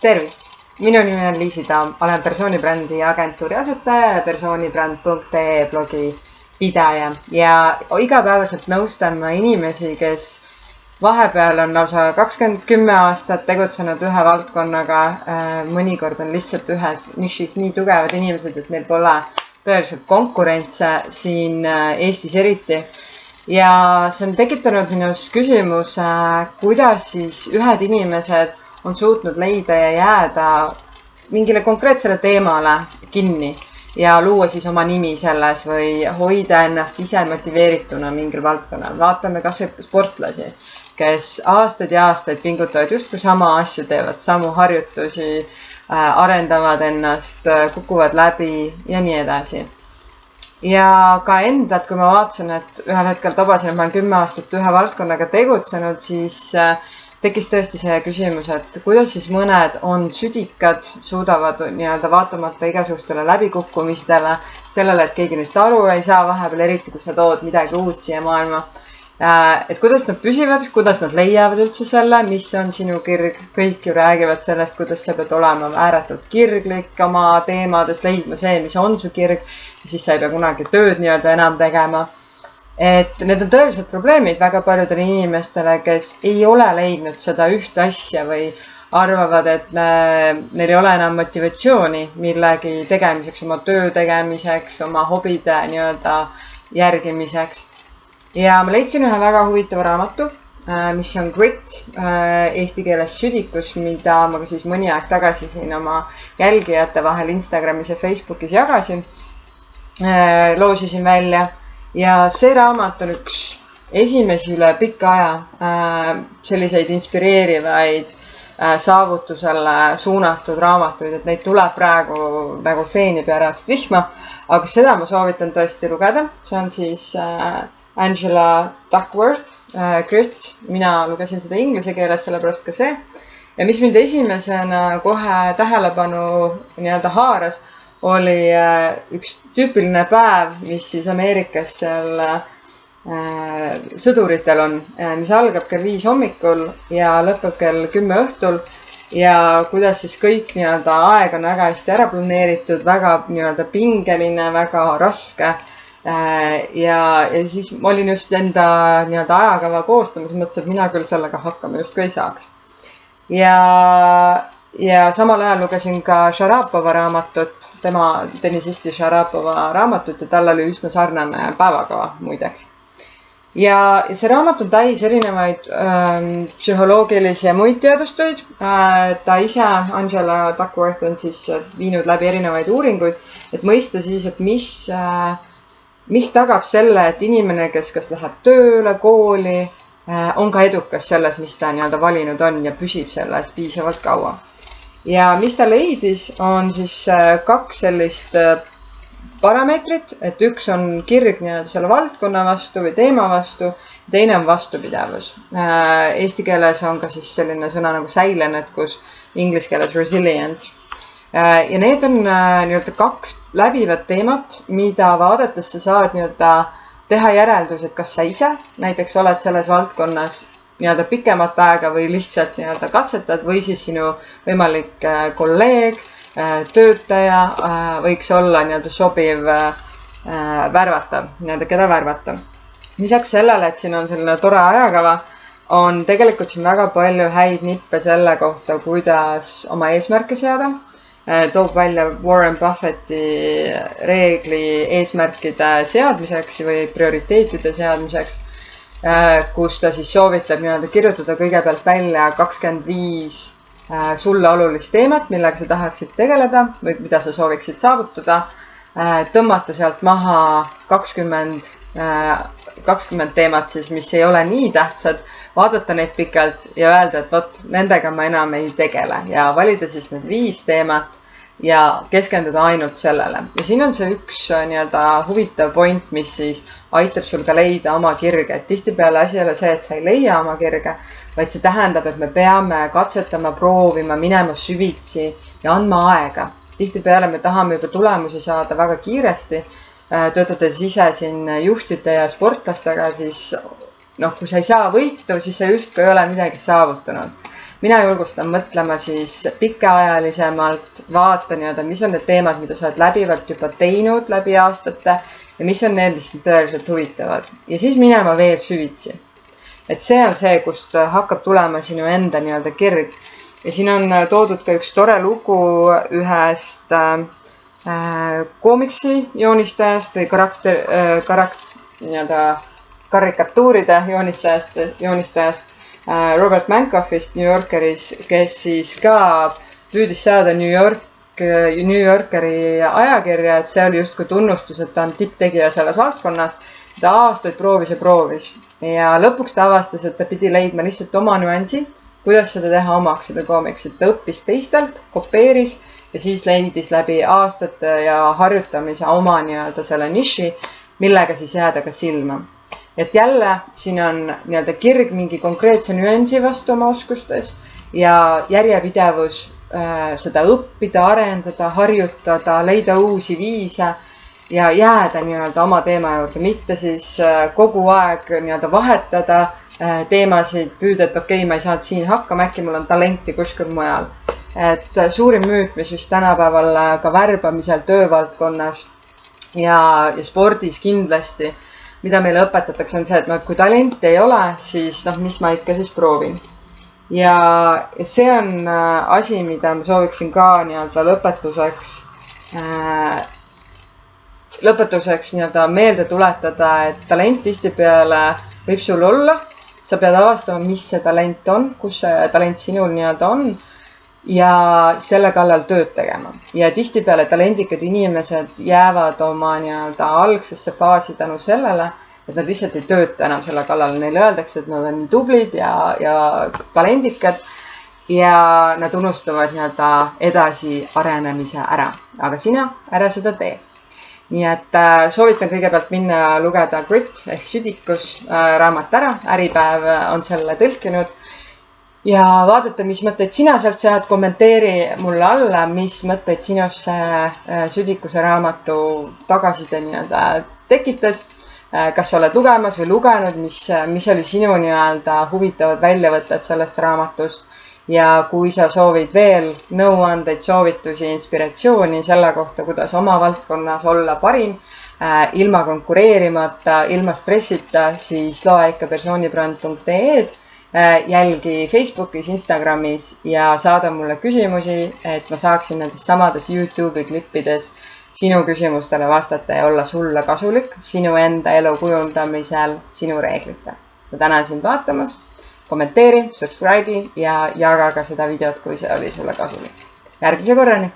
Tervist! Minu nimi on Liisi Tamm, olen persoonibrändi agentuuri asutaja ja persoonibränd.ee blogi pidaja ja igapäevaselt nõustan ma inimesi, kes vahepeal on lausa 10 aastat tegutsenud ühe valdkonnaga. Mõnikord on lihtsalt ühes nišis nii tugevad inimesed, et neil pole tõeliselt konkurentse siin Eestis eriti. Ja see on tekitanud minus küsimuse, kuidas siis ühed inimesed on suutnud leida ja jääda mingile konkreetsele teemale kinni ja luua siis oma nimi selles või hoida ennast ise motiveerituna mingil valdkonnal. Vaatame kas või sportlasi, kes aastaid ja aastaid pingutavad justkui sama asju, teevad samu harjutusi, arendavad ennast, kukuvad läbi ja nii edasi. Ja ka endalt, kui ma vaatasin, et ühel hetkel tabasin, et ma olen 10 aastat ühe valdkonnaga tegutsenud, siis tekkis tõesti see küsimus, et kuidas siis mõned on südikad, suudavad nii-öelda vaatamata igasugustele läbikukkumistele, sellele, et keegi neist aru ei saa vahepeal, eriti kui sa tood midagi uut siia maailma. Et kuidas nad püsivad, kuidas nad leiavad üldse selle, mis on sinu kirg. Kõik ju räägivad sellest, kuidas sa pead olema ääretult kirglik oma teemades, leidma see, mis on su kirg, ja siis sa ei pea kunagi tööd nii-öelda enam tegema. Et need on tõeliselt probleemid väga paljudele inimestele, kes ei ole leidnud seda ühte asja või arvavad, et neil ei ole enam motivatsiooni millegi tegemiseks, oma töö tegemiseks, oma hobide nii-öelda järgimiseks. Ja ma leidsin ühe väga huvitava raamatu, mis on Grit, eesti keeles südikus, mida ma ka siis mõni aeg tagasi siin oma jälgijate vahel Instagramis ja Facebookis jagasin, loosisin välja. Ja see raamat on üks esimesi üle pika aja selliseid inspireerivaid saavutusele suunatud raamatuid, et neid tuleb praegu nagu seeni pärast vihma, aga seda ma soovitan tõesti lugeda. See on siis Angela Duckworth, Grit. Mina lugesin seda inglise keeles, sellepärast ka see. Ja mis mind esimesena kohe tähelepanu nii-öelda haaras, oli üks tüüpiline päev, mis siis Ameerikas seal sõduritel on, mis algab kell 5 hommikul ja lõpeb kell 10 õhtul. Ja kuidas siis kõik nii-öelda aeg on väga hästi ära planeeritud, väga nii-öelda pingeline, väga raske. Ja siis ma olin just enda nii-öelda ajakava koostamas, mõtlesin, et mina küll sellega hakkama justkui ei saaks. Ja samal ajal lugesin ka Sharapova raamatut, tema tennisisti Sharapova raamatut ja tal oli üsna sarnane päevakava muideks. Ja see raamat on täis erinevaid psühholoogilisi ja muid teadustöid. Ta ise, Angela Duckworth, on siis viinud läbi erinevaid uuringuid, et mõista siis, et mis tagab selle, et inimene, kes kas läheb tööle, kooli, on ka edukas selles, mis ta nii-öelda valinud on ja püsib selles piisavalt kaua. Ja mis ta leidis, on siis 2 sellist parameetrit, et üks on kirg nii-öelda selle valdkonna vastu või teema vastu, teine on vastupidavus. Eesti keeles on ka siis selline sõna nagu säilenetkus, inglise keeles resilience. Ja need on nii-öelda 2 läbivat teemat, mida vaadates sa saad nii-öelda teha järeldus, et kas sa ise näiteks oled selles valdkonnas nii-öelda pikemat aega või lihtsalt nii-öelda katsetad või siis sinu võimalik kolleeg, töötaja võiks olla nii-öelda sobiv värvatav, nii-öelda keda värvata. Lisaks sellele, et siin on selline tore ajakava, on tegelikult siin väga palju häid nippe selle kohta, kuidas oma eesmärke seada. Toob välja Warren Buffetti reegli eesmärkide seadmiseks või prioriteetide seadmiseks, kus ta siis soovitab nii-öelda kirjutada kõigepealt välja 25 sulle olulist teemat, millega sa tahaksid tegeleda või mida sa sooviksid saavutada, tõmmata sealt maha 20 teemat siis, mis ei ole nii tähtsad, vaadata neid pikalt ja öelda, et vot, nendega ma enam ei tegele ja valida siis need 5 teemat ja keskenduda ainult sellele. Ja siin on see üks nii-öelda huvitav point, mis siis aitab sul ka leida oma kirge. Et tihtipeale asi ei ole see, et sa ei leia oma kirge, vaid see tähendab, et me peame katsetama, proovima, minema süvitsi ja andma aega. Tihtipeale me tahame juba tulemusi saada väga kiiresti. Töötades ise siin juhtide ja sportlastega, siis kui sa ei saa võitu, siis sa justkui ei ole midagi saavutanud. mina julgustan mõtlema siis pikaajalisemalt, vaata mis on need teemad, mida sa oled läbivalt juba teinud läbi aastate ja mis on need, mis tõeliselt huvitavad ja siis minema veel süvitsi. Et see on see, kust hakkab tulema sinu enda kirg. Ja siin on toodud ka üks tore lugu ühest koomiksi joonistajast või karikatuuride joonistajast Robert Mankoffist New Yorkeris, kes siis ka püüdis saada New Yorkeri ajakirja, et see oli justkui tunnustus, et ta on tipptegija selles valdkonnas. Ta aastaid proovis ja lõpuks ta avastas, et ta pidi leidma lihtsalt oma nüansi, kuidas seda teha omaks seda koomiksit. Ta õppis teistelt, kopeeris ja siis leidis läbi aastate ja harjutamise oma selle niši, millega siis jääda ka silma. Et jälle siin on kirg mingi konkreetse nüansi vastu oma oskustes ja järjepidevus seda õppida, arendada, harjutada, leida uusi viise ja jääda oma teema juurde, mitte siis kogu aeg vahetada teemasid, püüda, et okei, ma ei saanud siin hakkama, äkki mul on talenti kuskil mujal. Et suurim müük, mis vist tänapäeval ka värbamisel töövaldkonnas ja spordis kindlasti, mida meile õpetatakse, on see, et kui talenti ei ole, siis mis ma ikka siis proovin. Ja see on asi, mida ma sooviksin ka lõpetuseks meelde tuletada, et talent tihtipeale võib sul olla. Sa pead avastama, mis see talent on, kus see talent sinul on ja selle kallal tööd tegema. Ja tihtipeale talendikad inimesed jäävad oma algsesse faasi tänu sellele, et nad lihtsalt ei tööta enam selle kallal. Neile öeldakse, et nad on nii tublid ja talendikad ja nad unustavad edasi arenemise ära. Aga sina ära seda tee. Nii et soovitan kõigepealt minna lugeda Grit ehk südikus raamat ära. Äripäev on selle tõlkinud. Ja vaadata, mis mõtteid sina sealt saad, kommenteeri mulle alla, mis mõtteid sinus südikuse raamatu tagasiside tekitas. Kas sa oled lugemas või lugenud, mis oli sinu huvitavad väljavõtted sellest raamatust. Ja kui sa soovid veel nõuandeid, soovitusi, inspiratsiooni selle kohta, kuidas oma valdkonnas olla parim, ilma konkureerimata, ilma stressita, siis loe ikka persoonibrand.ee-d, jälgi Facebookis, Instagramis ja saada mulle küsimusi, et ma saaksin nendes samades YouTube'i klippides sinu küsimustele vastata ja olla sulle kasulik sinu enda elu kujundamisel sinu reeglitel. Ma tänan sind vaatamast. Kommenteeri, subscribe'i ja jaga ka seda videot, kui see oli sulle kasulik. Järgmise korrani!